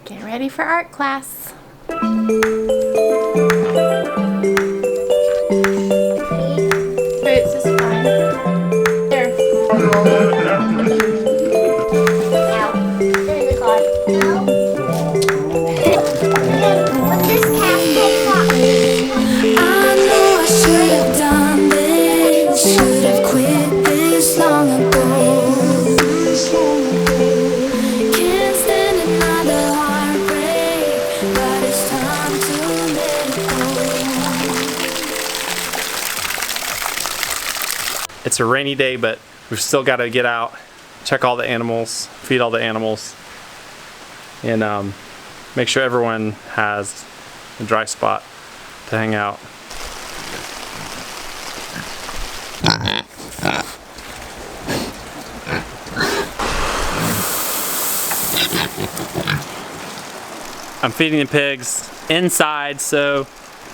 Get ready for art class. Boots is fine. There. Ow. There's the car. Ow. But this castle clock. I know I should have done this, should have quit this long ago. Can't stand another heartbreak, but it's time to let it go. It's a rainy day, but we've still got to get out, check all the animals, feed all the animals, and make sure everyone has a dry spot to hang out. I'm feeding the pigs inside so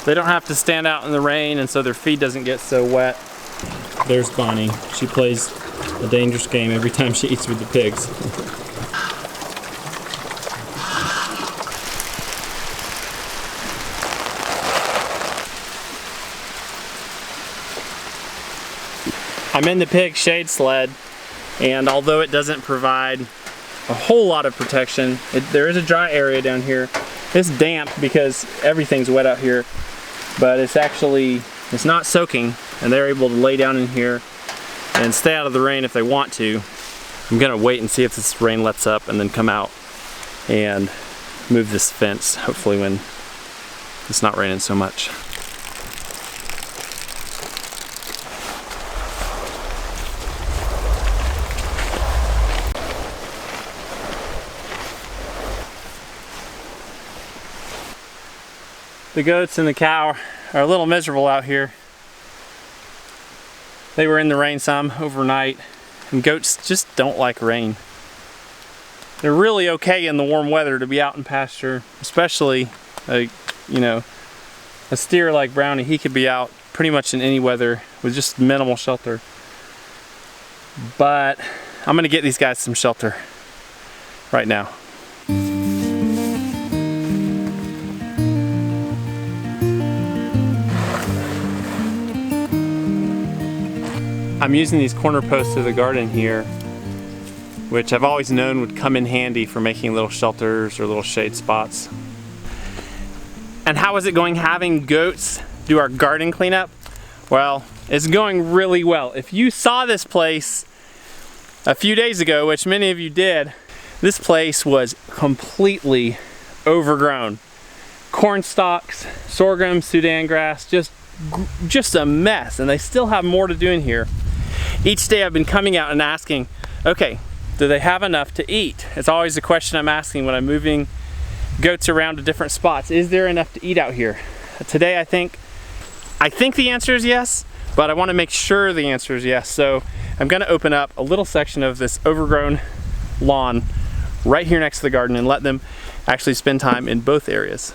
they don't have to stand out in the rain and so their feed doesn't get so wet. There's Bonnie. She plays a dangerous game every time she eats with the pigs. I'm in the pig shade sled, and although it doesn't provide a whole lot of protection, there is a dry area down here. It's damp because everything's wet out here, but it's not soaking, and they're able to lay down in here and stay out of the rain if they want to. I'm gonna wait and see if this rain lets up and then come out and move this fence, hopefully when it's not raining so much. The goats and the cow are a little miserable out here. They were in the rain some overnight, and goats just don't like rain. They're really okay in the warm weather to be out in pasture, especially a steer like Brownie. He could be out pretty much in any weather with just minimal shelter. But I'm gonna get these guys some shelter right now. I'm using these corner posts of the garden here, which I've always known would come in handy for making little shelters or little shade spots. And how is it going having goats do our garden cleanup? Well, it's going really well. If you saw this place a few days ago, which many of you did, this place was completely overgrown. Corn stalks, sorghum, Sudan grass, just a mess, and they still have more to do in here. Each day I've been coming out and asking, okay, do they have enough to eat? It's always a question I'm asking when I'm moving goats around to different spots. Is there enough to eat out here? Today I think the answer is yes, but I want to make sure the answer is yes. So I'm going to open up a little section of this overgrown lawn right here next to the garden and let them actually spend time in both areas.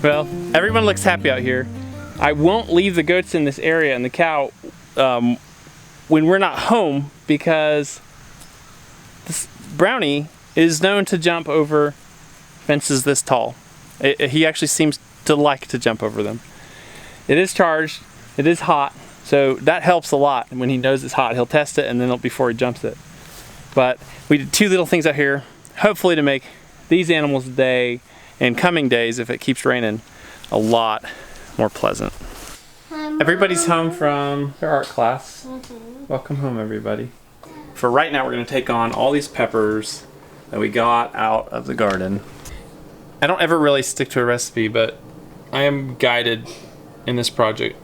Well, everyone looks happy out here. I won't leave the goats in this area and the cow when we're not home because this Brownie is known to jump over fences this tall. He actually seems to like to jump over them. It is charged, it is hot, so that helps a lot. And when he knows it's hot, he'll test it and then before he jumps it. But we did two little things out here, hopefully to make these animals' day and coming days, if it keeps raining, a lot more pleasant. Everybody's home from their art class. Welcome home, everybody. For right now, we're going to take on all these peppers that we got out of the garden. I don't ever really stick to a recipe, but I am guided in this project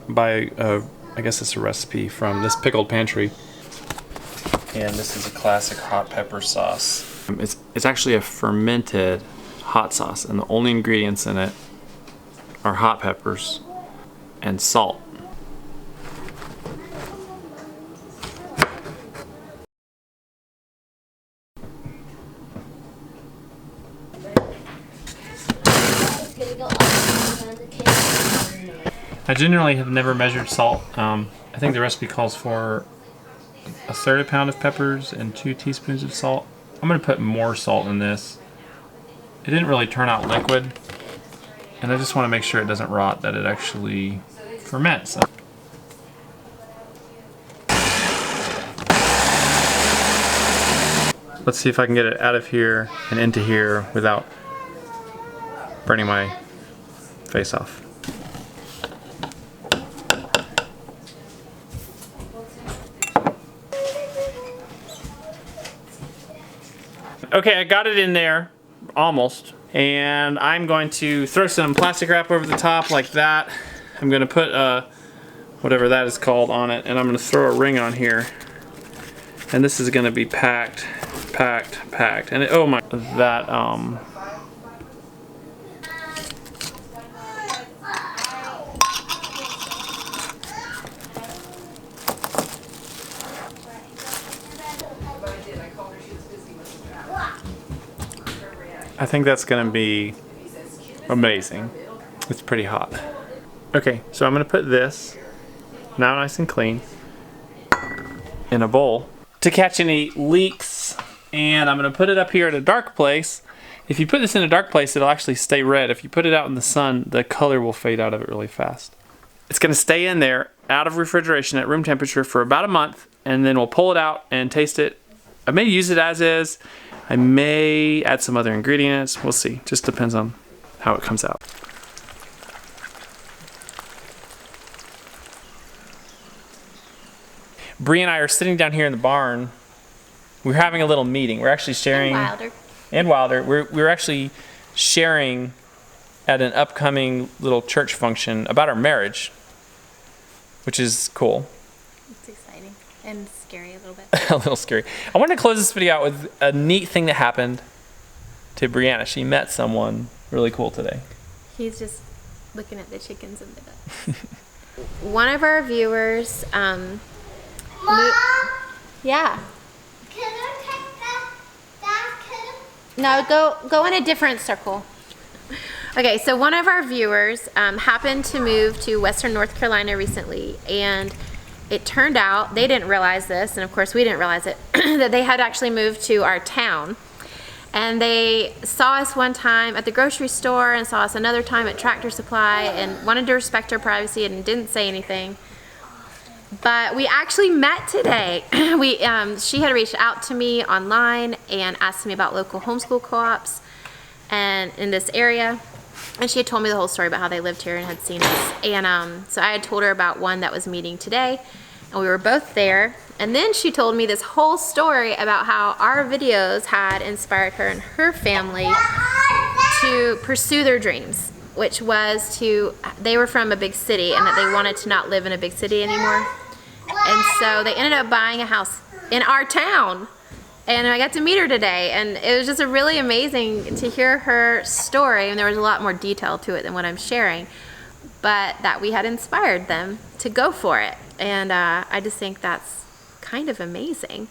by, I guess it's a recipe from this Pickled Pantry. And this is a classic hot pepper sauce. It's actually a fermented hot sauce, and the only ingredients in it are hot peppers and salt. I generally have never measured salt. I think the recipe calls for 1/3 pound of peppers and 2 teaspoons of salt. I'm gonna put more salt in this. It didn't really turn out liquid, and I just want to make sure it doesn't rot, that it actually ferments. Let's see if I can get it out of here and into here without burning my face off. Okay, I got it in there, almost. And I'm going to throw some plastic wrap over the top like that. I'm gonna put whatever that is called on it, and I'm gonna throw a ring on here. And this is gonna be packed, packed, packed. And oh my, that I think that's gonna be amazing. It's pretty hot. Okay, so I'm gonna put this, now nice and clean, in a bowl to catch any leaks, and I'm gonna put it up here at a dark place. If you put this in a dark place, it'll actually stay red. If you put it out in the sun, the color will fade out of it really fast. It's gonna stay in there, out of refrigeration at room temperature for about a month, and then we'll pull it out and taste it. I may use it as is. I may add some other ingredients. We'll see. Just depends on how it comes out. Bree and I are sitting down here in the barn. We're having a little meeting. We're actually sharing. And Wilder. We're actually sharing at an upcoming little church function about our marriage, which is cool. It's exciting and scary a little bit. A little scary. I wanted to close this video out with a neat thing that happened to Brianna. She met someone really cool today. He's just looking at the chickens and the ducks. One of our viewers, Mom? yeah. Can I take that kid? No, go in a different circle. Okay, so one of our viewers happened to move to Western North Carolina recently, and it turned out, they didn't realize this, and of course we didn't realize it, that they had actually moved to our town. And they saw us one time at the grocery store and saw us another time at Tractor Supply and wanted to respect our privacy and didn't say anything. But we actually met today. She had reached out to me online and asked me about local homeschool co-ops and in this area. And she had told me the whole story about how they lived here and had seen us. And so I had told her about one that was meeting today, and we were both there. And then she told me this whole story about how our videos had inspired her and her family to pursue their dreams, which was they were from a big city and that they wanted to not live in a big city anymore. And so they ended up buying a house in our town. And I got to meet her today, and it was just a really amazing to hear her story, and there was a lot more detail to it than what I'm sharing, but that we had inspired them to go for it. And I just think that's kind of amazing.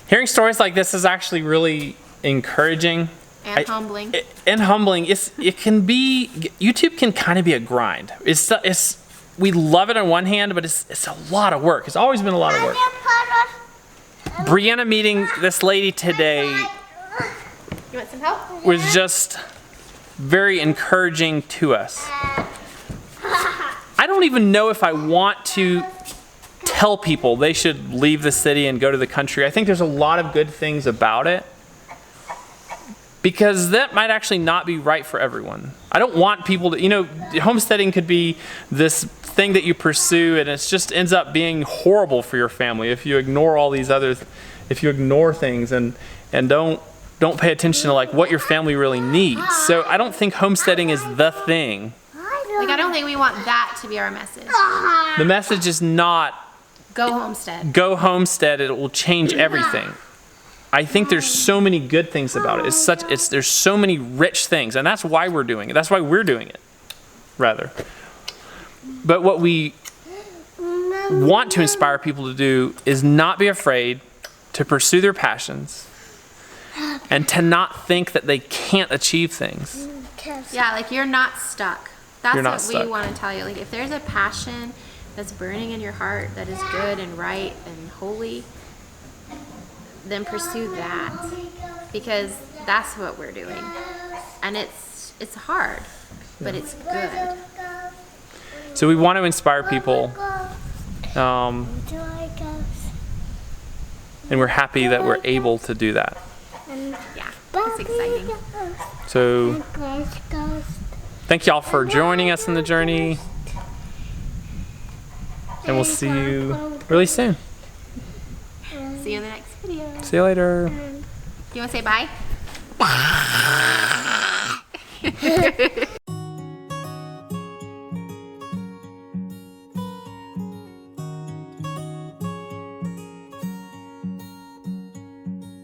Hearing stories like this is actually really encouraging. And humbling. And humbling. It can be, YouTube can kind of be a grind. We love it on one hand, but it's a lot of work. It's always been a lot of work. Brianna meeting this lady today You want some help? was just very encouraging to us. I don't even know if I want to tell people they should leave the city and go to the country. I think there's a lot of good things about it, because that might actually not be right for everyone. I don't want people to, homesteading could be this thing that you pursue and it just ends up being horrible for your family if you ignore all these others, if you ignore things and don't pay attention to like what your family really needs. So I don't think homesteading is the thing. Like, I don't think we want that to be our message. The message is not Go Homestead. Go Homestead. It will change everything. I think there's so many good things about it. There's so many rich things, and that's why we're doing it. That's why we're doing it, rather. But what we want to inspire people to do is not be afraid to pursue their passions and to not think that they can't achieve things. Yeah, like you're not stuck. That's You're not what we stuck. want to tell you. Like if there's a passion that's burning in your heart that is good and right and holy, then pursue that, because that's what we're doing. And it's hard, but it's good. So we want to inspire people, and we're happy that we're able to do that. Yeah, it's exciting. So thank y'all for joining us in the journey, and we'll see you really soon. See you in the next video. See you later. You want to say bye?